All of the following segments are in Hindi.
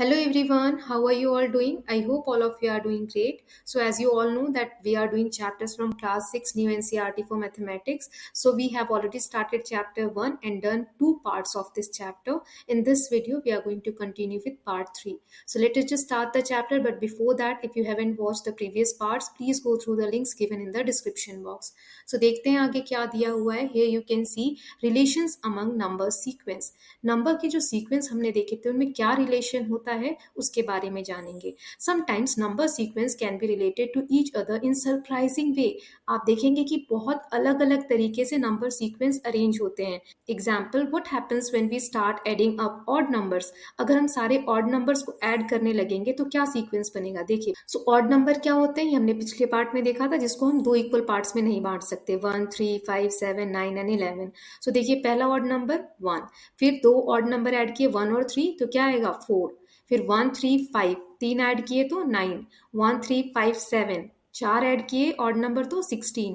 Hello everyone, how are you all doing? I hope all of you are doing great. So as you all know that we are doing chapters from class 6 new NCERT for mathematics. So we have already started chapter 1 and done two parts of this chapter. In this video we are going to continue with part 3. So let us just start the chapter, but before that if you haven't watched the previous parts, please go through the links given in the description box. So देखते हैं आगे क्या दिया हुआ है. Here you can see relations among number sequence. Number के जो सीक्वेंस हमने देखे थे उनमें क्या रिलेशन होता है उसके बारे में जानेंगे. Sometimes number sequence can be related to each other in surprising way. आप देखेंगे कि बहुत अलग अलग तरीके से नंबर सीक्वेंस अरेंज होते हैं. Example, what happens when we start adding up odd numbers. अगर हम सारे ऑड नंबर्स को ऐड करने लगेंगे तो क्या सीक्वेंस बनेगा. देखिए, सो ऑड नंबर क्या होते हैं, हमने पिछले पार्ट में देखा था, जिसको हम दो इक्वल पार्ट्स में नहीं बांट सकते. 1 3 5 7 9 एंड 11. सो देखिए, पहला ऑड नंबर 1, फिर दो ऑड नंबर ऐड किए 1 और 3 तो क्या आएगा 4, फिर 1 3 5 तीन ऐड किए तो 9, 1 3 5 7 चार ऐड किए ऑड नंबर तो 16,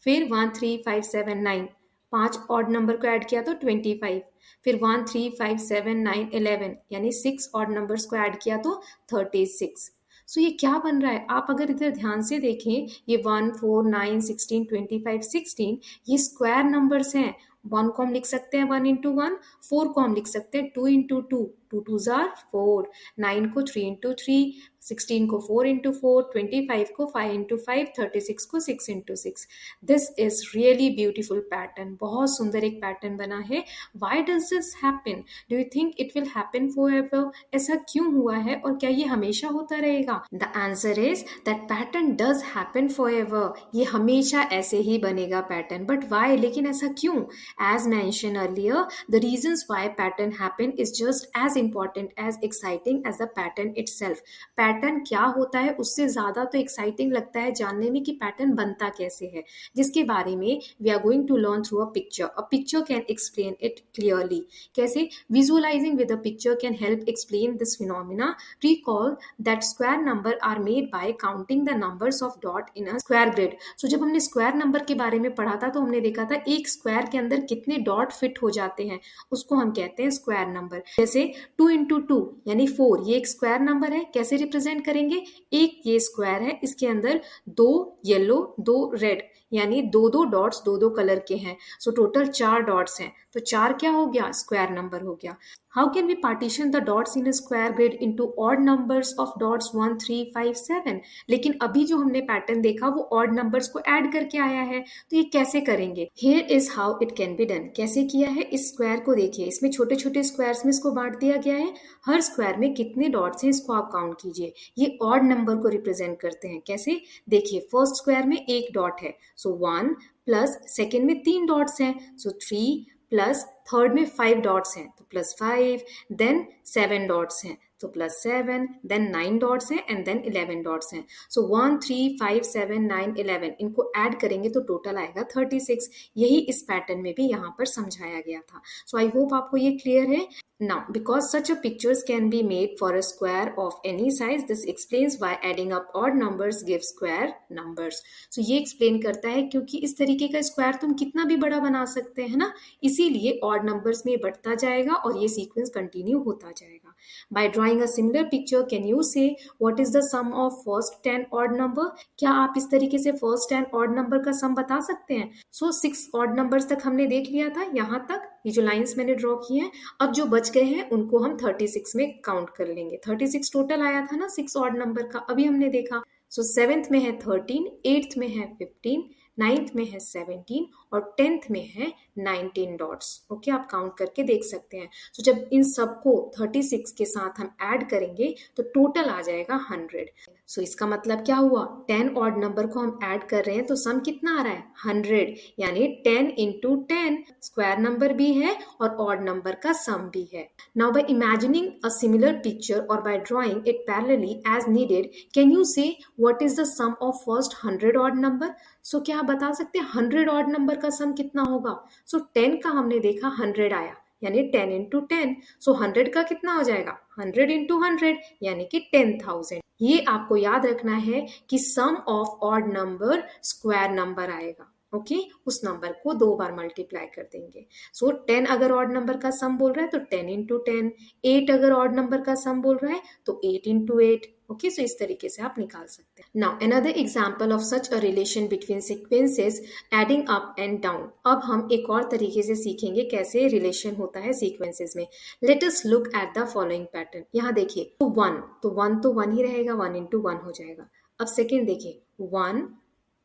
फिर 1 3 5 7 9 पांच ऑड नंबर को ऐड किया तो 25, फिर 1 3 5 7 9 11 यानी 6 ऑड नंबर्स को ऐड किया तो 36. सो ये क्या बन रहा है, आप अगर इधर ध्यान से देखें, ये 1 4 9 16 25 16 ये स्क्वायर नंबर्स हैं. 1 को हम लिख सकते हैं 1 इंटू 1, 4 को हम लिख सकते हैं 2 इंटू 2, 2 2 जार 4, 9 को 3 इंटू 3, 16 को 4 इंटू 4, 25 को 5 इंटू 5, 36 को 6 into 6. This is really beautiful pattern. बहुत सुंदर एक पैटर्न बना है. Why does this happen? Do you think it will happen for ever? ऐसा क्यों हुआ है और क्या ये हमेशा होता रहेगा? The answer is that pattern does happen for ever. ये हमेशा ऐसे ही बनेगा पैटर्न. But why? लेकिन ऐसा क्यों? As mentioned earlier, the reasons why pattern happen is just as important as exciting as the pattern itself. Pattern क्या होता है उससे ज्यादा तो एक्साइटिंग लगता है जानने में कि पैटर्न बनता कैसे है, जिसके बारे में we are going to learn through a picture. A picture can explain it clearly. कैसे? Visualizing with a picture can help explain this phenomena. Recall that square number are made by counting the numbers of dot in a square grid. So जब हमने स्क्वायर नंबर के बारे में पढ़ा था तो हमने देखा था एक स्क्वायर के अंदर कितने डॉट फिट हो जाते हैं, उसको हम कहते हैं स्क्वायर नंबर. जैसे 2 इंटू 2 यानी 4, ये एक स्क्वायर नंबर है. कैसे रिप्रेजेंट करेंगे? एक ये स्क्वायर है, इसके अंदर दो येलो दो रेड यानी दो दो डॉट्स दो दो कलर के हैं. सो टोटल 4 डॉट्स हैं, तो 4 क्या हो गया? स्क्वायर नंबर हो गया. How can we partition the dots in a square grid into odd numbers of dots 1 3 5 7? लेकिन अभी जो हमने पैटर्न देखा वो odd numbers को ऐड करके आया है, तो ये कैसे करेंगे? Here is how it can be done. कैसे किया है? इस स्क्वायर को देखिए, इसमें छोटे छोटे स्क्वायर्स में इसको बांट दिया गया है. हर स्क्वायर में कितने डॉट्स हैं इसको आप काउंट कीजिए. ये ऑड नंबर को रिप्रेजेंट करते हैं. कैसे? देखिए, फर्स्ट स्क्वायर में एक डॉट है, सो 1, प्लस सेकेंड में 3 डॉट्स हैं, सो 3, प्लस थर्ड में 5 डॉट्स हैं तो प्लस 5, देन 7 डॉट्स हैं तो प्लस 7, देन 9 डॉट्स हैं एंड देन 11 डॉट्स हैं. सो 1 3 5 7 9 11 इनको ऐड करेंगे तो टोटल आएगा 36. यही इस पैटर्न में भी यहाँ पर समझाया गया था. सो आई होप आपको ये क्लियर है. Now, because such a pictures can be made for a square of any size, this explains why adding up odd numbers gives square numbers. So ये explain करता है क्योंकि इस तरीके का स्क्वायर तुम कितना भी बड़ा बना सकते हैं ना, इसीलिए odd numbers में बढ़ता जाएगा और ये सीक्वेंस कंटिन्यू होता जाएगा. By drawing a similar picture, can you say what is the sum of first 10 odd number? क्या आप इस तरीके से first 10 odd number का sum बता सकते हैं? So 6 odd numbers तक हमने देख लिया था. यहाँ तक ये जो लाइंस मैंने ड्रॉ की हैं, अब जो बच गए हैं उनको हम 36 में काउंट कर लेंगे. 36 टोटल आया था ना 6 ऑड नंबर का, अभी हमने देखा. सो 7th में है 13, 8th में है 15, 9th में है 17 और 10th में है 19 डॉट्स. ओके, आप काउंट करके देख सकते हैं. तो जब इन सबको 36 के साथ हम ऐड करेंगे तो टोटल आ जाएगा 100. सो इसका मतलब क्या हुआ? 10 ऑड नंबर को हम ऐड कर रहे हैं तो सम कितना आ रहा है? 100. यानी 10 इंटू 10 स्क्वायर नंबर भी है और ऑड नंबर का सम भी है. Now by imagining a similar picture और by drawing it parallelly as needed, can you say what is the sum of first 100 odd number? So क्या आप बता सकते हैं 100 ऑड नंबर का सम कितना होगा? सो 10 का हमने देखा 100 आया यानी 10 इंटू 10. सो 100 का कितना हो जाएगा? 100 इंटू 100 यानी कि 10,000. ये आपको याद रखना है कि sum of odd number square number आएगा. ओके उस नंबर को 2 बार मल्टीप्लाई कर देंगे। सो 10 अगर ऑड नंबर का सम बोल रहा है तो 10 इंटू 10, 8 अगर ऑड नंबर का सम बोल रहा है तो 8 इंटू 8। ओके सो इस तरीके से आप निकाल सकते हैं। Now another example of such a relation between sequences adding up and down. अब हम एक और तरीके से सीखेंगे कैसे रिलेशन होता है सीक्वेंसेस में। Let us look at the following pattern. यहाँ देखिए तो 1 तो 1 ही रहेगा, 1 इंटू 1 हो जाएगा। अब सेकेंड देखिए 1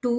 2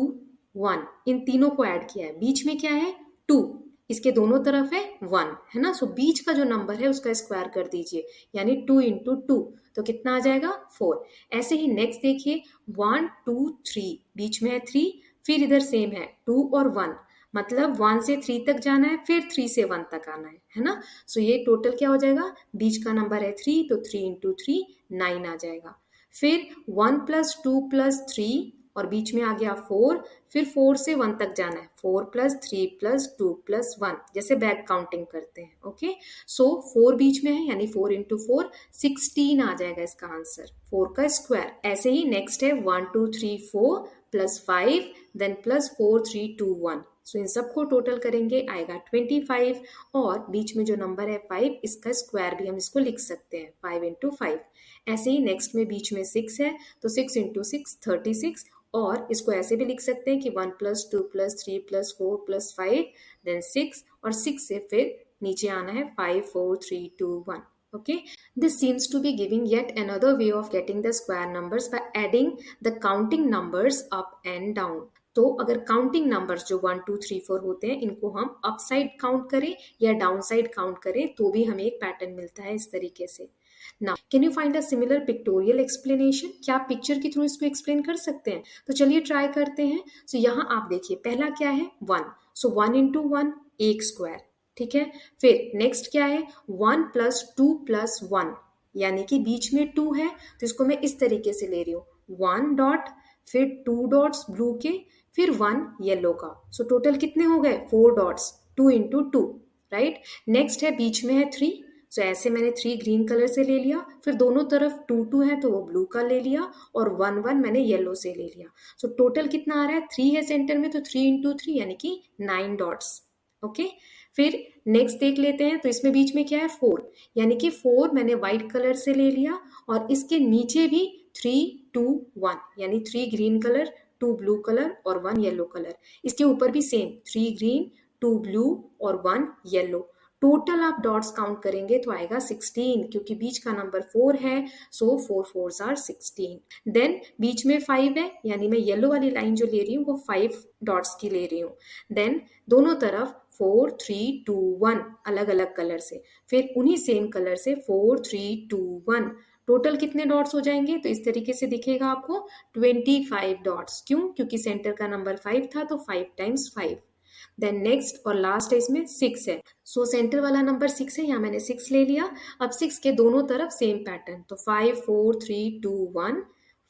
1, इन तीनों को ऐड किया है, बीच में क्या है 2, इसके दोनों तरफ है 1 है ना। सो बीच का जो नंबर है उसका स्क्वायर कर दीजिए, यानी 2 इंटू 2 तो कितना आ जाएगा 4। ऐसे ही नेक्स्ट देखिए 1 2 3, बीच में है 3, फिर इधर सेम है 2 और 1, मतलब 1 से 3 तक जाना है, फिर 3 से 1 तक आना है ना। सो ये टोटल क्या हो जाएगा, बीच का नंबर है 3 तो 3 इंटू 3 9 आ जाएगा। फिर 1 प्लस 2 प्लस 3 और बीच में आ गया 4, फिर 4 से 1 तक जाना है, 4 प्लस 3 प्लस 2 प्लस 1, जैसे बैक काउंटिंग करते हैं। ओके सो 4 बीच में है यानी 4 इंटू 4 16 आ जाएगा इसका आंसर, 4 का स्क्वायर। ऐसे ही नेक्स्ट है 1 2 3 4 प्लस 5 देन प्लस 4 3 2 1। सो इन सबको टोटल करेंगे आएगा 25 और बीच में जो नंबर है 5 इसका स्क्वायर भी हम इसको लिख सकते हैं 5 इंटू 5। ऐसे ही नेक्स्ट में बीच में 6 है तो 6 इंटू 6 36 और इसको ऐसे भी लिख सकते हैं कि 1 plus 2 plus 3 plus 4 plus 5 then 6 और 6 से फिर नीचे आना है 5 4 3 2 1। Okay, this seems to be giving yet another way of getting the square numbers by adding the counting numbers up and down. तो अगर काउंटिंग नंबर्स जो 1 2 3 4 होते हैं इनको हम अप साइड काउंट करें या डाउन साइड काउंट करें तो भी हमें एक पैटर्न मिलता है इस तरीके से। Now, can you find a similar pictorial explanation? क्या आप पिक्चर के थ्रू इसको एक्सप्लेन कर सकते हैं? तो चलिए ट्राई करते हैं। सो यहाँ आप देखिए पहला क्या है 1, सो 1 इंटू 1 एक स्क्वायर, ठीक है। फिर नेक्स्ट क्या है 1 प्लस 2 प्लस 1, यानी कि बीच में 2 है तो इसको मैं इस तरीके से ले रही हूँ 1 डॉट फिर 2 डॉट्स ब्लू के फिर 1 येलो का। सो टोटल कितने हो गए 4 डॉट्स, 2 इंटू 2 राइट। नेक्स्ट है बीच में है 3, सो ऐसे मैंने 3 ग्रीन कलर से ले लिया, फिर दोनों तरफ 2 2 है तो वो ब्लू का ले लिया और 1 1 मैंने येलो से ले लिया। सो टोटल कितना आ रहा है 3 है सेंटर में तो 3 इंटू 3 यानी कि 9 डॉट्स। ओके फिर नेक्स्ट देख लेते हैं तो इसमें बीच में क्या है 4, यानी कि 4 मैंने व्हाइट कलर से ले लिया और इसके नीचे भी 3 2 1 यानी 3 ग्रीन कलर 2 ब्लू कलर और 1 येलो कलर। इसके ऊपर भी सेम 3 ग्रीन 2 ब्लू और 1 येलो। टोटल आप डॉट्स काउंट करेंगे तो आएगा 16 क्योंकि बीच का नंबर 4 है सो 4 4s आर 16। देन बीच में 5 है यानी मैं येलो वाली लाइन जो ले रही हूँ वो 5 डॉट्स की ले रही हूँ। देन दोनों तरफ 4 3 2 1 अलग अलग कलर से, फिर उन्हीं सेम कलर से 4 3 2 1। टोटल कितने डॉट्स हो जाएंगे तो इस तरीके से दिखेगा आपको 25 डॉट्स। क्यों, क्योंकि सेंटर का नंबर 5 था तो 5 टाइम्स 5। देन नेक्स्ट और लास्ट है इसमें 6 है, सो सेंटर वाला नंबर 6 है, यहाँ मैंने 6 ले लिया। अब 6 के दोनों तरफ सेम पैटर्न तो 5 4 3 2 1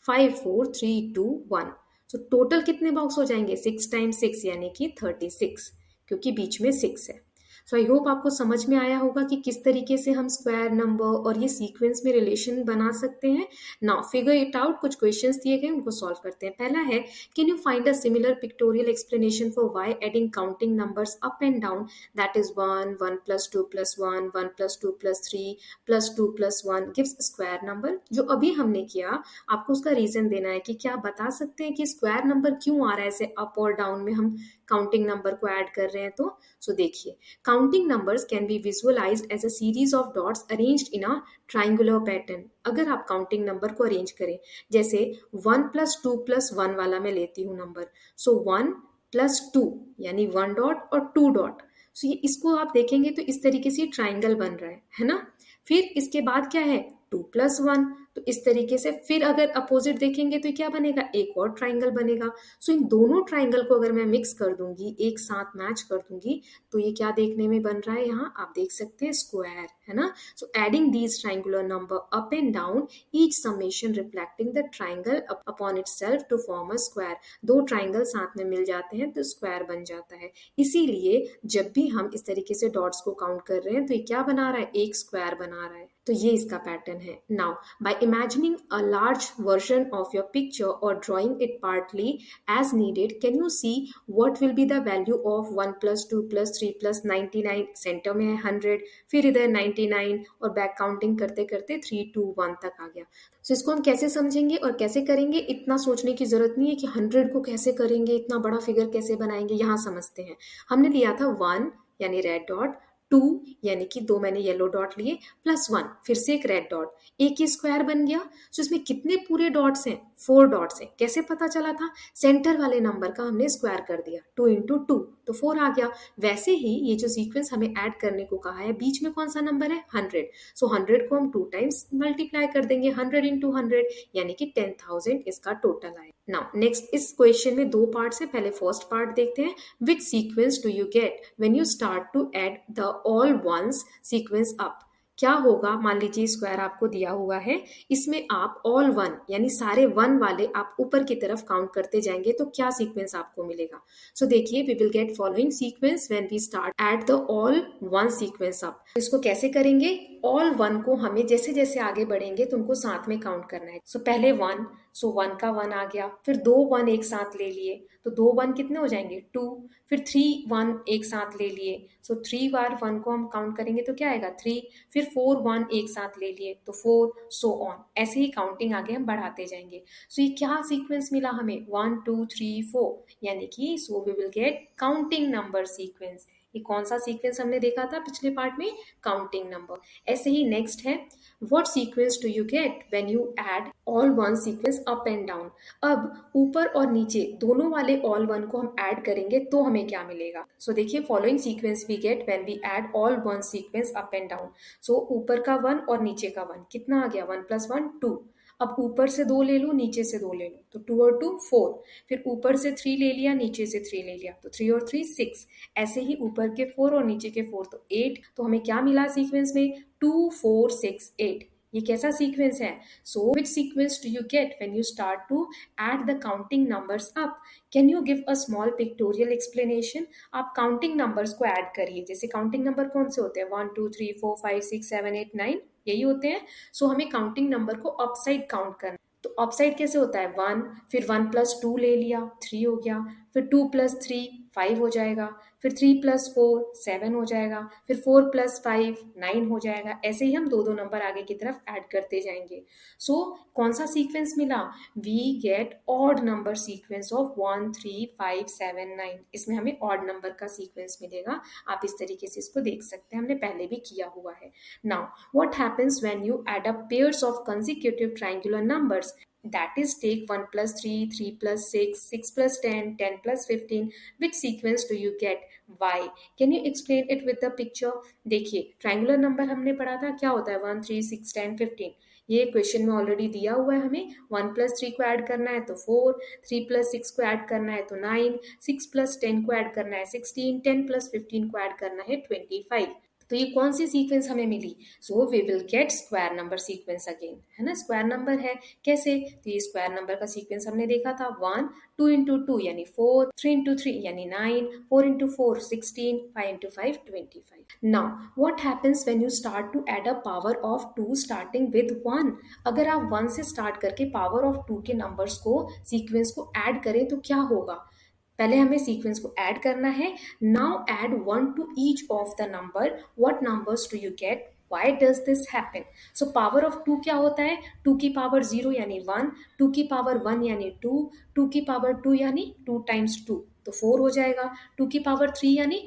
5 4 3 2 1। सो टोटल कितने बॉक्स हो जाएंगे 6 टाइम्स 6 यानी कि 36 क्योंकि बीच में 6 है। सो आई होप आपको समझ में आया होगा कि किस तरीके से हम स्क्वायर नंबर और ये सीक्वेंस में रिलेशन बना सकते हैं। नाउ फिगर इट आउट, कुछ क्वेश्चंस दिए गए उनको सॉल्व करते हैं। पहला है can you find a similar pictorial explanation for why adding counting numbers up and down that is 1 1 plus 2 plus 1 1 plus 2 plus 3 plus 2 plus 1 gives square number. जो अभी हमने किया आपको उसका रीजन देना है कि क्या आप बता सकते हैं कि स्क्वायर नंबर क्यों आ रहा है ऐसे अप और डाउन में हम काउंटिंग नंबर को ऐड कर रहे हैं। तो सो देखिए counting numbers can be visualised as a series of dots arranged in a triangular pattern. अगर आप काउंटिंग नंबर को अरेंज करें जैसे 1 प्लस 2 प्लस 1 वाला मैं लेती हूँ नंबर, सो 1 प्लस 2 यानी 1 डॉट और 2 डॉट। सो ये इसको आप देखेंगे तो इस तरीके से ट्राइंगल बन रहा है ना। फिर इसके बाद क्या है 2 प्लस 1, तो इस तरीके से फिर अगर अपोजिट देखेंगे तो क्या बनेगा एक और ट्राइंगल बनेगा। सो इन दोनों ट्राइंगल को अगर मैं मिक्स कर दूंगी एक साथ मैच कर दूंगी तो ये क्या देखने में बन रहा है, यहाँ आप देख सकते हैं स्क्वायर है ना। So adding these triangular number up and down each summation reflecting the triangle upon itself to form a square. दो ट्राइंगल साथ में मिल जाते हैं तो स्क्वायर बन जाता है। इसीलिए जब भी हम इस तरीके से डॉट्स को काउंट कर रहे हैं तो ये क्या बना रहा है एक स्क्वायर बना रहा है। तो ये इसका पैटर्न है। Now by imagining a large version of your picture or drawing it partly as needed, can you see what will be the value of 1 plus 2 plus 3 plus 99? Centre में है 100, फिर इधर 99 और बैक काउंटिंग करते करते 3 2 1 तक आ गया। सो इसको हम कैसे समझेंगे और कैसे करेंगे, इतना सोचने की जरूरत नहीं है कि 100 को कैसे करेंगे, इतना बड़ा फिगर कैसे बनाएंगे। यहाँ समझते हैं, हमने लिया था 1 यानी रेड डॉट, 2 यानी कि 2 मैंने येलो डॉट लिए, प्लस 1 फिर से एक रेड डॉट, एक ही स्क्वायर बन गया। सो इसमें कितने पूरे डॉट्स हैं? 4 डॉट्स हैं। कैसे पता चला था? सेंटर वाले नंबर का हमने स्क्वायर कर दिया, 2 इंटू 2 तो 4 आ गया। वैसे ही ये जो सीक्वेंस हमें ऐड करने को कहा है, बीच में कौन सा नंबर है? 100। सो 100 को हम 2 टाइम्स मल्टीप्लाई कर देंगे, 100 इंटू 100 यानी कि 10,000 इसका टोटल आएगा। नाउ नेक्स्ट, इस क्वेश्चन में 2 पार्ट्स है। पहले फर्स्ट पार्ट देखते हैं। Which sequence do you get when you start to add the all ones sequence up? क्या होगा? मान लीजिए स्क्वायर आपको दिया हुआ है, इसमें आप ऑल वन यानी सारे वन वाले आप ऊपर की तरफ काउंट करते जाएंगे तो क्या सीक्वेंस आपको मिलेगा? सो देखिए, we will get following sequence when we start at the all one sequence up. इसको कैसे करेंगे? ऑल वन को हमें जैसे जैसे आगे बढ़ेंगे तो उनको साथ में काउंट करना है। सो पहले 1, सो 1 का 1 आ गया, फिर 2 1 एक साथ ले लिए तो 2 1 कितने हो जाएंगे? 2, फिर 3 1 एक साथ ले लिए, सो 3 बार 1 को हम काउंट करेंगे तो क्या आएगा? 3, फिर 4 1 एक साथ ले लिए तो 4, सो ऑन। ऐसे ही काउंटिंग आगे हम बढ़ाते जाएंगे। सो ये क्या सीक्वेंस मिला हमें? 1 2 3 4 यानी कि so we will get counting number sequence. ये कौन सा सीक्वेंस हमने देखा था पिछले पार्ट में? Counting number. ऐसे ही नेक्स्ट है, what sequence do you get when you add all one sequence up and down? अब ऊपर और नीचे दोनों वाले ऑल वन को हम ऐड करेंगे तो हमें क्या मिलेगा? सो देखिए, following sequence we get when we add all one sequence up and down. So ऊपर का 1 और नीचे का 1 कितना आ गया? 1 प्लस 1 2। अब ऊपर से 2 ले लो, नीचे से 2 ले लो तो 2 और 2 4, फिर ऊपर से 3 ले लिया, नीचे से 3 ले लिया तो 3 और 3 6। ऐसे ही ऊपर के 4 और नीचे के 4 तो 8। तो हमें क्या मिला सीक्वेंस में? 2 4 6 8। ये कैसा सीक्वेंस है? So which sequence do you get when you start to add the counting numbers up? Can you give a small pictorial explanation? आप काउंटिंग नंबर्स को ऐड करिए। जैसे काउंटिंग नंबर कौन से होते हैं? 1 2 3 4 5 6 7 8 9 यही होते हैं। सो हमें काउंटिंग नंबर को अपसाइड काउंट करना। तो अपसाइड कैसे होता है? 1, फिर 1 प्लस 2 ले लिया, 3 हो गया, फिर 2 प्लस 3 5 हो जाएगा, फिर 3 प्लस 4 7 हो जाएगा, फिर 4 प्लस 5 9 हो जाएगा। ऐसे ही हम दो दो नंबर आगे की तरफ ऐड करते जाएंगे। सो कौन सा सीक्वेंस मिला? We get odd number sequence of 1 3 5 7 9। इसमें हमें ऑड नंबर का सीक्वेंस मिलेगा। आप इस तरीके से इसको देख सकते हैं, हमने पहले भी किया हुआ है। Now what happens when you add up pairs of consecutive triangular numbers? That is, take 1 plus 3, 3 plus 6, 6 plus 10, 10 plus 15. Which sequence do you get? Why? Can you explain it with the picture? देखिए, ट्रायंगुलर नंबर हमने पढ़ा था, क्या होता है? 1 3 6 10 15। ये क्वेश्चन में ऑलरेडी दिया हुआ है हमें। 1 प्लस 3 को ऐड करना है तो 4, 3 प्लस 6 को ऐड करना है तो 9, 6 प्लस 10 को ऐड करना है 16, 10 प्लस 15 को ऐड करना है 25। तो ये कौन सी सीक्वेंस हमें मिली? So we will get square number sequence again, है ना? स्क्वायर नंबर है कैसे? तो ये स्क्वायर नंबर का सीक्वेंस हमने देखा था। 1 2 इंटू 2 यानी 4, 3 इंटू 3 यानी 9, 4 into 4 16, 5 into 5 25। Now what happens when you start to add a power of 2 starting with 1? अगर आप 1 से स्टार्ट करके पावर ऑफ 2 के नंबर्स को सीक्वेंस को ऐड करें तो क्या होगा? पहले हमें सीक्वेंस को ऐड करना है। Now add 1 to each of the number. What numbers do you get? Why does this happen? So power of 2 क्या होता है? 2 की पावर 0 यानी 1, 2 की पावर 1 यानी 2, 2 की पावर 2 यानी 2 टाइम्स 2 तो 4 हो जाएगा। 2 की पावर 3 यानी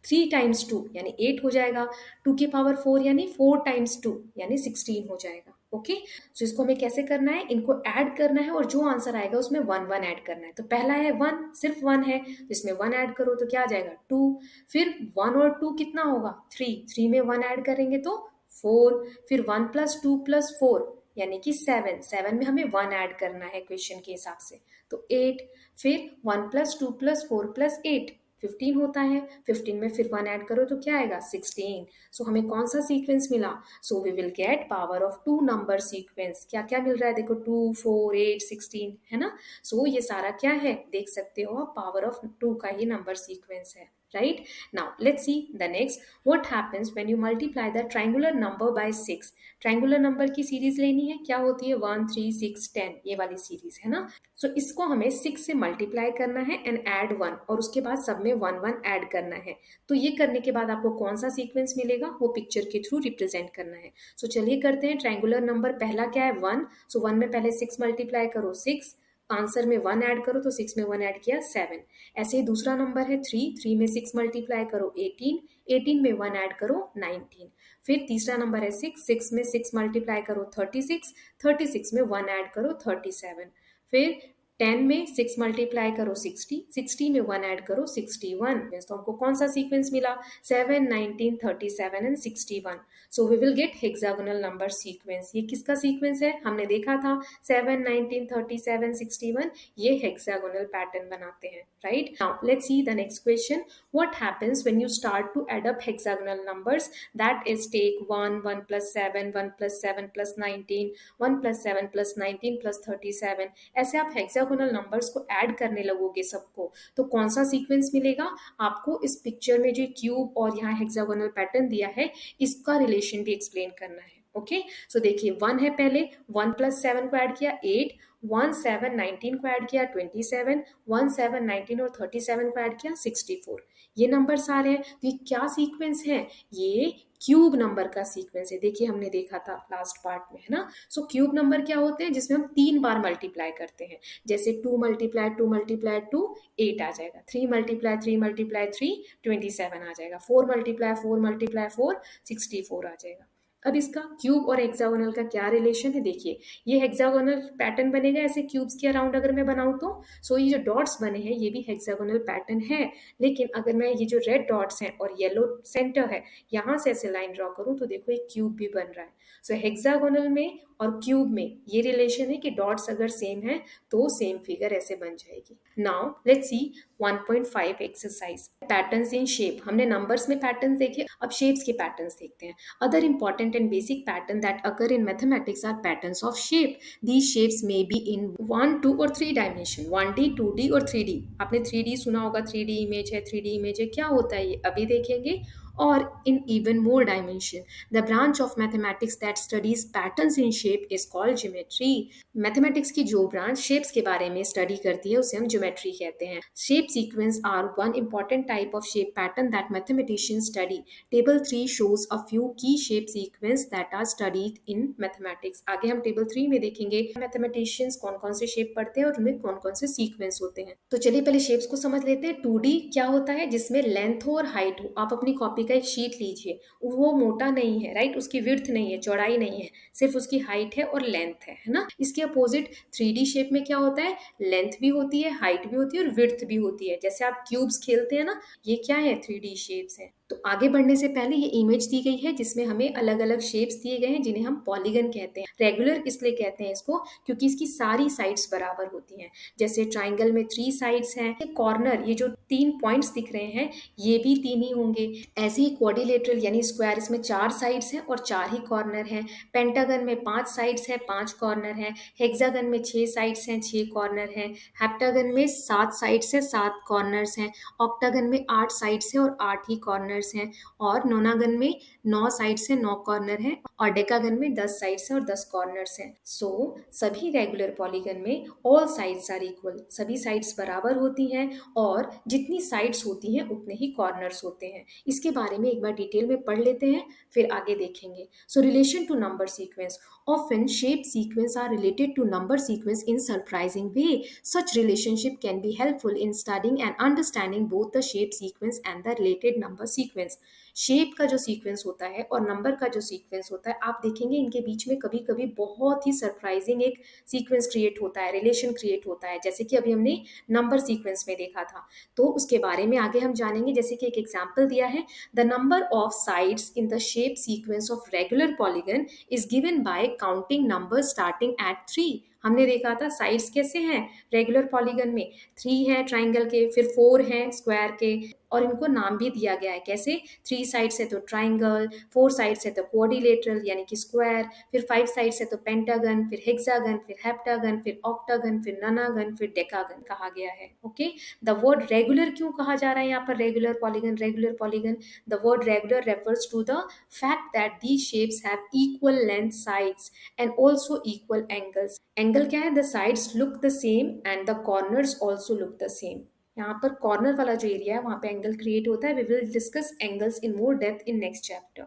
3 टाइम्स 2 यानी 8 हो जाएगा। 2 की पावर 4 यानी 4 टाइम्स 2 यानी 16 हो जाएगा। ओके, सो इसको हमें कैसे करना है? इनको ऐड करना है और जो आंसर आएगा उसमें 1 1 ऐड करना है। तो पहला है 1, सिर्फ 1 है तो इसमें 1 ऐड करो तो क्या आ जाएगा? 2। फिर 1 और 2 कितना होगा? 3, 3 में 1 ऐड करेंगे तो 4। फिर 1 प्लस 2 प्लस 4 यानी कि 7, 7 में हमें 1 ऐड करना है क्वेश्चन के हिसाब से तो 8। फिर 1 प्लस 2 प्लस 4 प्लस 8 15 होता है। 15 में फिर 1 ऐड करो तो क्या आएगा? 16। सो हमें कौन सा सीक्वेंस मिला? So we will get power of 2 number sequence. क्या क्या मिल रहा है? देखो 2 4 8 16, है ना? सो ये सारा क्या है? देख सकते हो आप, पावर ऑफ 2 का ही नंबर सीक्वेंस है। right? Now let's see the next. What happens when you multiply the triangular number by 6? Triangular number की सीरीज लेनी है, क्या होती है 1 3 6 10, ये वाली सीरीज है ना। सो इसको हमें 6 से मल्टीप्लाई करना है एंड ऐड 1, और उसके बाद सब में 1 1 ऐड करना है। तो ये करने के बाद आपको कौन सा सीक्वेंस मिलेगा वो पिक्चर के थ्रू रिप्रेजेंट करना है। सो चलिए करते हैं। ट्रायंगुलर नंबर पहला क्या है 1, सो 1 में पहले 6 मल्टीप्लाई करो 6, आंसर में 1 ऐड करो तो 6 में 1 ऐड किया 7। ऐसे ही दूसरा नंबर है 3, 3 में 6 मल्टीप्लाई करो 18, 18 में 1 ऐड करो 19। फिर तीसरा नंबर है 6, 6 में 6 मल्टीप्लाई करो 36, 36 में 1 ऐड करो 37। फिर 10 में 6 मल्टीप्लाई करो 60, 60 में 1 ऐड करो 61। तो हमको कौन सा सीक्वेंस मिला 7 19 37 and 61। So we will get hexagonal number sequence. ये किसका सीक्वेंस है, हमने देखा था 7 19 37 61, ये हेक्सागोनल पैटर्न बनाते हैं, right. Now let's see the next question. What happens when you start to add up hexagonal numbers, that is take 1 1 plus 7 1 plus 7 plus 19 1 plus 7 plus 19 plus 37। ऐसे आप हेक्सागोनल नंबर्स को ऐड करने लगोगे सबको, तो कौन सा सीक्वेंस मिलेगा आपको। इस पिक्चर में जो क्यूब और यहाँ हेक्सागोनल पैटर्न दिया है इसका रिलेशन भी एक्सप्लेन करना है। ओके, सो देखिए 1 है पहले, 1 प्लस 7 को ऐड किया 8, 1 7 19 को ऐड किया 27, 1 7 19 और 37 को ऐड किया 64। ये नंबर्स आ रहे हैं, तो ये क्या सीक्वेंस है, ये क्यूब नंबर का सीक्वेंस है। देखिए हमने देखा था लास्ट पार्ट में, है ना। सो क्यूब नंबर क्या होते हैं, जिसमें हम 3 बार मल्टीप्लाई करते हैं। जैसे 2 मल्टीप्लाई 2 मल्टीप्लाई 2 8 आ जाएगा, 3 मल्टीप्लाई 3 मल्टीप्लाई 3 27 आ जाएगा, 4 मल्टीप्लाई 4 मल्टीप्लाई 4 64 आ जाएगा। अब इसका क्यूब और हेक्सागोनल का क्या रिलेशन है, देखिए ये हेक्सागोनल पैटर्न बनेगा ऐसे क्यूब्स के अराउंड अगर मैं बनाऊं तो। सो ये जो डॉट्स बने हैं ये भी हेक्सागोनल पैटर्न है, लेकिन अगर मैं ये जो रेड डॉट्स हैं और येलो सेंटर है यहाँ से ऐसे लाइन ड्रॉ करूं तो देखो एक क्यूब भी बन रहा है। सो हेक्सागोनल में और क्यूब में ये रिलेशन है कि डॉट्स अगर सेम है तो सेम फिगर ऐसे बन जाएगी। Now let's C 1.5 exercise, patterns in shape. हमने नंबर्स में पैटर्न्स देखे, अब शेप्स के पैटर्न्स देखते हैं। Other important and basic pattern that occur in mathematics are patterns of shape. These shapes may be in 1, 2 or 3 dimension, 1D, 2D और 3D। आपने 3D सुना होगा, 3D इमेज है, 3D इमेज है, क्या होता है ये अभी देखेंगे। और in even more dimension, the branch of mathematics that studies patterns in shape is called geometry। Mathematics की जो ब्रांच शेप्स के बारे में स्टडी करती है उसे हम ज्योमेट्री कहते हैं। Shape sequence are one important type of shape pattern that mathematicians study. Table 3 shows a few key shape sequence that are studied in mathematics। आगे हम टेबल 3 में देखेंगे मैथमेटिशियंस कौन कौन से शेप पढ़ते हैं और उनमें कौन कौन से सीक्वेंस होते हैं। तो चलिए पहले शेप्स को समझ लेते हैं। 2D क्या होता है, जिसमें लेंथ हो और हाइट हो। आप अपनी कॉपी का एक शीट लीजिए, वो मोटा नहीं है, राइट, उसकी विड्थ नहीं है, चौड़ाई नहीं है, सिर्फ उसकी हाइट है और लेंथ है ना। इसके अपोजिट 3D शेप में क्या होता है, लेंथ भी होती है, हाइट भी होती है और विड्थ भी होती है। जैसे आप क्यूब्स खेलते हैं ना, ये क्या है 3D शेप्स है। तो आगे बढ़ने से पहले ये इमेज दी गई है जिसमें हमें अलग अलग शेप्स दिए गए हैं जिन्हें हम पॉलीगन कहते हैं। रेगुलर इसलिए कहते हैं इसको क्योंकि इसकी सारी साइड्स बराबर होती हैं। जैसे ट्राइंगल में 3 साइड्स हैं, कॉर्नर ये जो 3 पॉइंट्स दिख रहे हैं ये भी 3 ही होंगे। ऐसे ही क्वाड्रिलेटरल यानी स्क्वायर, इसमें 4 साइड्स हैं और 4 ही कॉर्नर हैं। पेंटागन में 5 साइड्स हैं, 5 कॉर्नर हैं। हेक्सागन में 6 साइड्स हैं, 6 कॉर्नर हैं। हेप्टागन में 7 साइड्स हैं, 7 कॉर्नर्स हैं। ऑक्टागन में 8 साइड्स हैं और 8 ही कॉर्नर्स हैं। और नोनागन में 9 साइड्स हैं, 9 कॉर्नर हैं। और डेकागन में 10 साइड्स हैं और 10 कॉर्नर्स हैं। सो सभी रेगुलर पॉलीगन में ऑल साइड्स आर इक्वल, सभी साइड्स बराबर होती हैं और जितनी साइड्स होती हैं उतने ही कॉर्नर्स होते हैं। इसके बारे में एक बार डिटेल में पढ़ लेते हैं फिर आगे देखेंगे। So relation to number sequence, often shape sequence are related to number sequence in surprising way. Such relationship can be helpful in studying and understanding both the shape sequence and the related number sequence। Shape का जो सीक्वेंस होता है और नंबर का जो सीक्वेंस होता है, आप देखेंगे इनके बीच में कभी कभी बहुत ही सरप्राइजिंग एक सीक्वेंस क्रिएट होता है, रिलेशन क्रिएट होता है, जैसे कि अभी हमने नंबर सीक्वेंस में देखा था। तो उसके बारे में आगे हम जानेंगे। जैसे कि एक एग्जाम्पल दिया है, the number of sides in the shape sequence of regular polygon is given by counting number starting at 3। हमने देखा था साइड्स कैसे हैं रेगुलर पॉलीगन में, 3 है ट्राइंगल के, फिर 4 हैं स्क्वायर के, और इनको नाम भी दिया गया है। कैसे? 3 साइड्स है तो ट्राइंगल, 4 साइड्स है तो क्वाड्रिलेटरल यानी कि स्क्वायर, फिर 5 साइड्स है तो पेंटागन, फिर हेक्सागन, फिर हेप्टागन, फिर ऑक्टागन, फिर ननागन, फिर डेकागन कहा गया है। ओके, द वर्ड रेगुलर क्यों कहा जा रहा है यहाँ पर? Regular polygon, the word regular refers to the fact that these shapes have equal length, sides and also equal angles. Angle क्या है? The sides look the same and the corners also look the same. यहाँ पर कॉर्नर वाला जो एरिया है वहां पे एंगल क्रिएट होता है। We will discuss angles in more depth in next chapter.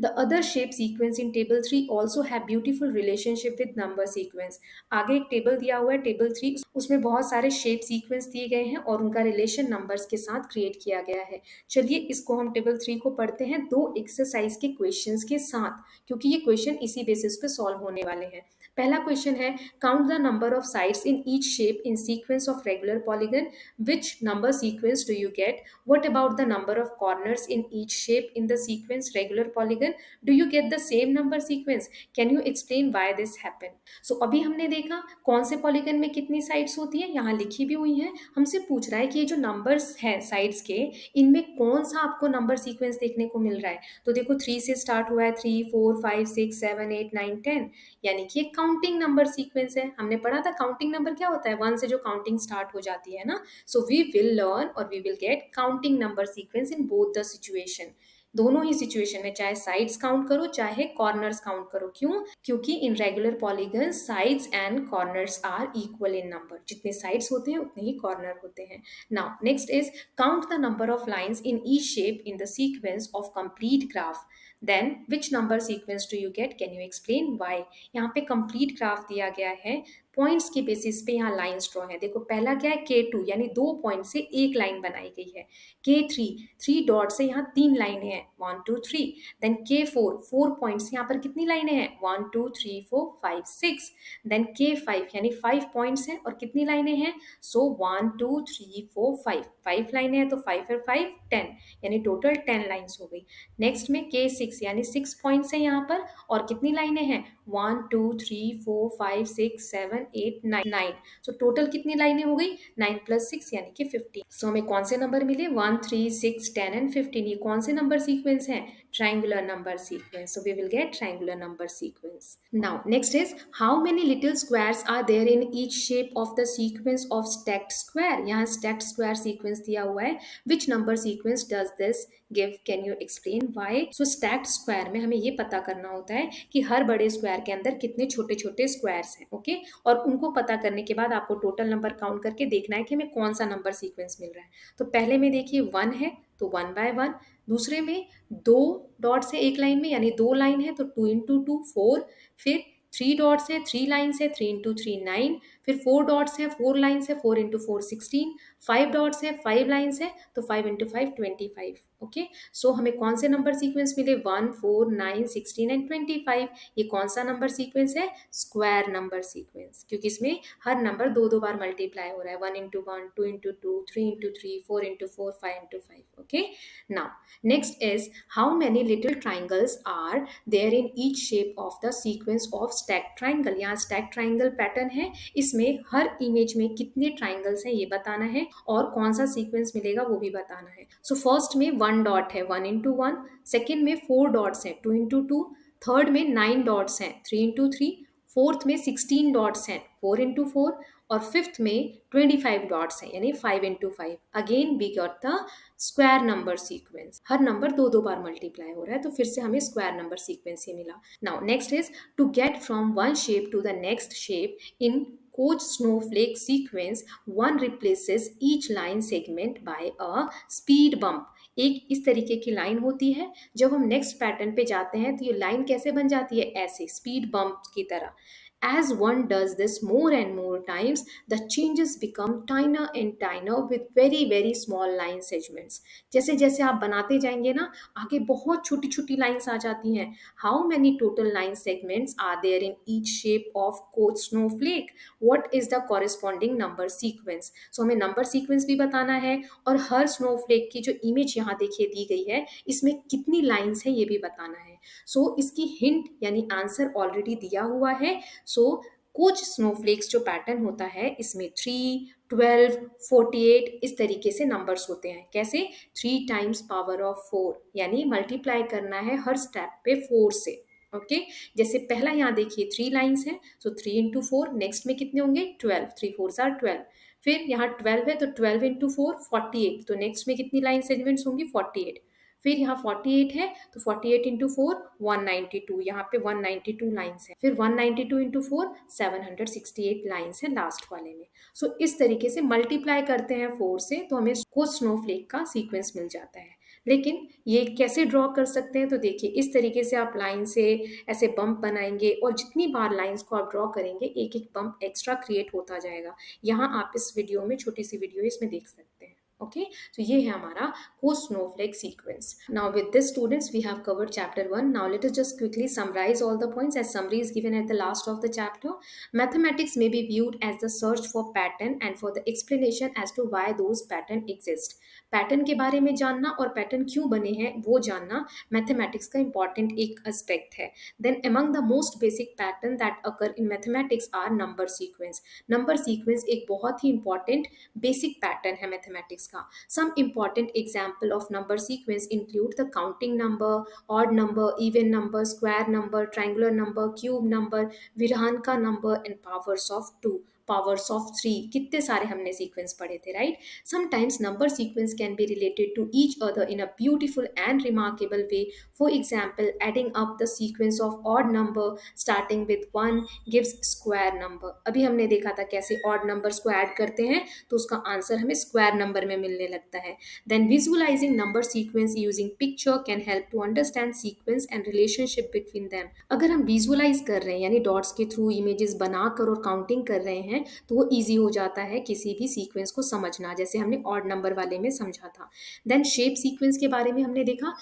The other shape sequence in table 3 also have beautiful relationship with number sequence. आगे एक टेबल दिया हुआ है टेबल 3, उसमें बहुत सारे शेप सीक्वेंस दिए गए हैं और उनका रिलेशन नंबर्स के साथ क्रिएट किया गया है। चलिए इसको हम टेबल 3 को पढ़ते हैं दो एक्सरसाइज के क्वेश्चंस के साथ, क्योंकि ये क्वेश्चन इसी बेसिस पे सॉल्व होने वाले हैं। पहला क्वेश्चन है, count the number of sides in each shape in sequence of regular polygon, which number sequence do you get? What about the number of corners in each shape in the sequence regular polygon? Do you get the same number sequence? Can you explain why this happen? So अभी हमने देखा कौन से पॉलीगन में कितनी साइड्स होती है, यहाँ लिखी भी हुई है। हमसे पूछ रहा है कि ये जो नंबर्स हैं साइड्स के, इनमें कौन सा आपको नंबर सीक्वेंस देखने को मिल रहा है? तो देखो 3 से स्टार्ट हुआ है, 3 4 5 6 7 8 9 10, यानी कि एक काउंटिंग नंबर सीक्वेंस है। हमने पढ़ा था काउंटिंग नंबर क्या होता है, 1 से जो काउंटिंग स्टार्ट हो जाती है ना। सो वी विल लर्न और we will get counting number sequence in both the situation. दोनों ही सिचुएशन में, चाहे साइड्स काउंट करो चाहे कॉर्नर्स काउंट करो। क्यों? क्योंकि in regular polygon sides and corners are equal in number. जितने साइड्स होते हैं उतने ही कॉर्नर होते हैं। Now next is, count the number of lines in each shape in the sequence of complete graph, then which number sequence do you get? Can you explain why? यहाँ पे कंप्लीट ग्राफ दिया गया है, पॉइंट्स के बेसिस पे यहाँ लाइंस ड्रॉ है। देखो पहला क्या है, K2 यानी 2 पॉइंट से एक लाइन बनाई गई है। K3 3 डॉट से यहाँ 3 लाइनें हैं, 1 2 3। देन K4 4 पॉइंट्स, यहाँ पर कितनी लाइनें हैं, 1 2 3 4 5 6। देन K5 यानी 5 पॉइंट्स हैं और कितनी लाइनें हैं, सो 1 2 3 4 5, 5 लाइनें हैं तो 5 और 5 10, यानी टोटल 10 लाइन्स हो गई। नेक्स्ट में K6 यानी 6 पॉइंट्स हैं यहाँ पर और कितनी लाइनें हैं, 1 2 3 4 5 6 7 8 9। सो टोटल कितनी लाइनें हो गई, 9 + 6 यानी कि 15। सो हमें कौन से नंबर मिले, 1 3 6 10 एंड 15। ये कौन से नंबर सीक्वेंस हैं, triangular number sequence. So we will get triangular number sequence. Now next is, how many little squares are there in each shape of the sequence of stacked square? यहाँ स्टैक्ड स्क्वायर सीक्वेंस दिया हुआ है। Which number sequence does this give? Can you explain why? So stacked square में हमें ये पता करना होता है कि हर बड़े स्क्वायर के अंदर कितने छोटे छोटे स्क्वायर्स हैं। ओके, और उनको पता करने के बाद आपको टोटल नंबर काउंट करके देखना है कि हमें कौन सा नंबर सीक्वेंस मिल रहा है। तो पहले में देखिए 1 है तो 1 बाय 1, दूसरे में 2 डॉट से एक लाइन में यानी 2 लाइन है तो 2 इंटू 2 4, फिर 3 डॉट्स है 3 लाइन है 3 इंटू 3 9, फिर 4 डॉट्स है 4 लाइन है 4 इंटू 4 16, 5 डॉट्स है 5 लाइन है तो 5 इंटू 5 25। ओके, सो हमें कौन से नंबर सीक्वेंस मिले, 1 4 9 16 एंड 25। ये कौन सा नंबर सीक्वेंस है, स्क्वायर नंबर सीक्वेंस, क्योंकि इसमें हर नंबर दो दो बार मल्टीप्लाई हो रहा है, 1 into 1 2 into 2 3 into 3 4 into 4 5 into 5। Okay, now next is, how many little triangles are there in each shape of the sequence of stacked triangle? यहाँ स्टैक्ड ट्राइंगल पैटर्न है, इसमें हर इमेज में कितने ट्राइंगल्स हैं ये बताना है और कौन सा सीक्वेंस मिलेगा वो भी बताना है। सो फर्स्ट में 1 डॉट है 1 इंटू 1, सेकेंड में 4 डॉट्स हैं 2 इंटू 2, थर्ड में 9 डॉट्स हैं 3 इंटू 3, फोर्थ में 16 डॉट्स हैं 4 इंटू 4 और फिफ्थ में 25 डॉट्स हैं यानी 5 into 5। Again we got the square number sequence, हर नंबर दो दो बार मल्टीप्लाई हो रहा है तो फिर से हमें स्क्वायर नंबर सीक्वेंस ही मिला। Now next is, to get from one shape to the next shape in Koch snowflake sequence, one replaces each line segment by a speed bump. एक इस तरीके की लाइन होती है, जब हम नेक्स्ट पैटर्न पे जाते हैं तो ये लाइन कैसे बन जाती है, ऐसे स्पीड बम्प की तरह। As one does this more and more times, the changes become tinier and tinier with very very small line segments. जैसे जैसे आप बनाते जाएंगे ना, आगे बहुत छोटी छोटी लाइंस आ जाती हैं। How many total line segments are there in each shape of Koch snowflake? What is the corresponding number sequence? So हमें नंबर सीक्वेंस भी बताना है और हर स्नोफ्लेक की जो इमेज यहाँ देखिए दी गई है इसमें कितनी लाइंस है ये भी बताना है। सो इसकी हिंट यानी आंसर ऑलरेडी दिया हुआ है। सो कुछ स्नोफ्लेक्स जो पैटर्न होता है इसमें 3, 12, 48 इस तरीके से नंबर्स होते हैं। कैसे? 3 टाइम्स पावर ऑफ 4, यानी मल्टीप्लाई करना है हर स्टेप पे 4 से। ओके जैसे पहला यहाँ देखिए 3 लाइन्स हैं, सो 3 into 4, नेक्स्ट में कितने होंगे 12, 3 4 12। फिर यहाँ 12 है तो 12 into 4 48, तो नेक्स्ट में कितनी लाइन सेगमेंट्स होंगी 48। फिर यहाँ 48 है तो 48 into 4 192, यहाँ पे 192 लाइन्स है। फिर 192 into 4 768 लाइन्स है लास्ट वाले में। सो इस तरीके से मल्टीप्लाई करते हैं 4 से तो हमें कुछ स्नोफ्लेक का सीक्वेंस मिल जाता है। लेकिन ये कैसे ड्रॉ कर सकते हैं? तो देखिए इस तरीके से आप लाइन से ऐसे बम्प बनाएंगे और जितनी बार लाइंस को आप ड्रॉ करेंगे एक एक बम्प एक्स्ट्रा क्रिएट होता जाएगा। यहाँ आप इस वीडियो में छोटी सी वीडियो इसमें देख सकते हैं। ओके तो ये है हमारा को snowflake sequence. Now with this students we have covered chapter 1. Now let us just quickly summarize all the points as summary is given at the last of the chapter. Mathematics may be viewed as the search for pattern and for the explanation as to why those pattern exist. Pattern के बारे में जानना और पैटर्न क्यों बने हैं वो जानना मैथमेटिक्स का इंपॉर्टेंट एक एस्पेक्ट है। Then among the most basic pattern that occur in mathematics are number sequence. Number sequence एक बहुत ही इंपॉर्टेंट बेसिक पैटर्न है मैथमेटिक्स का। Some important example of number sequence include the counting number, odd number, even number, square number, triangular number, cube number, Virahanka number and powers of 2, powers of 3। कितने सारे हमने सीक्वेंस पढ़े थे, right? Sometimes number sequence can be related to each other in a beautiful and remarkable way. For example, adding up the sequence of odd number starting with 1 gives square number. अभी हमने देखा था कैसे odd numbers को add करते हैं तो उसका आंसर हमें square number में मिलने लगता है। Then visualizing number sequence using picture can help to understand sequence and relationship between them. अगर हम visualize कर रहे हैं यानी डॉट्स के थ्रू इमेजेस बनाकर और काउंटिंग कर रहे हैं तो वो ईजी हो जाता है किसी भी सीक्वेंस को समझना, जैसे हमने ऑड नंबर वाले में समझा था। देन शेप सीक्वेंस के बारे में हमने देखा।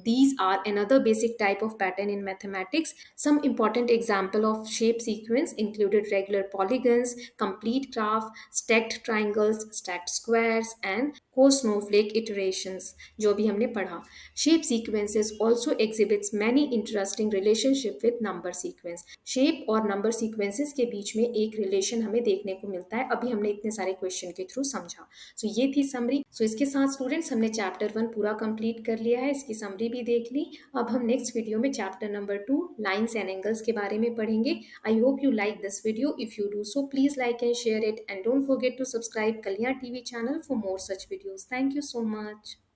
These are another basic type of pattern in mathematics. Some important example of shape sequence included regular polygons, complete graph, stacked triangles, stacked squares and co-snowflake iterations जो भी हमने पढ़ा। Shape sequences also exhibits many interesting relationship with number sequence. Shape और number sequences के बीच में एक relation हमें देखने को मिलता है, अभी हमने इतने सारे क्वेश्चन के थ्रू समझा। सो ये थी समरी। सो इसके साथ स्टूडेंट्स हमने चैप्टर 1 पूरा कंप्लीट कर लिया है, इसकी समरी भी देख ली। अब हम नेक्स्ट वीडियो में chapter number 2 lines and angles के बारे में पढ़ेंगे। I hope you like this video. If you do so please like and share it and don't forget to subscribe Kalyan TV channel for more such videos. Thank you so much.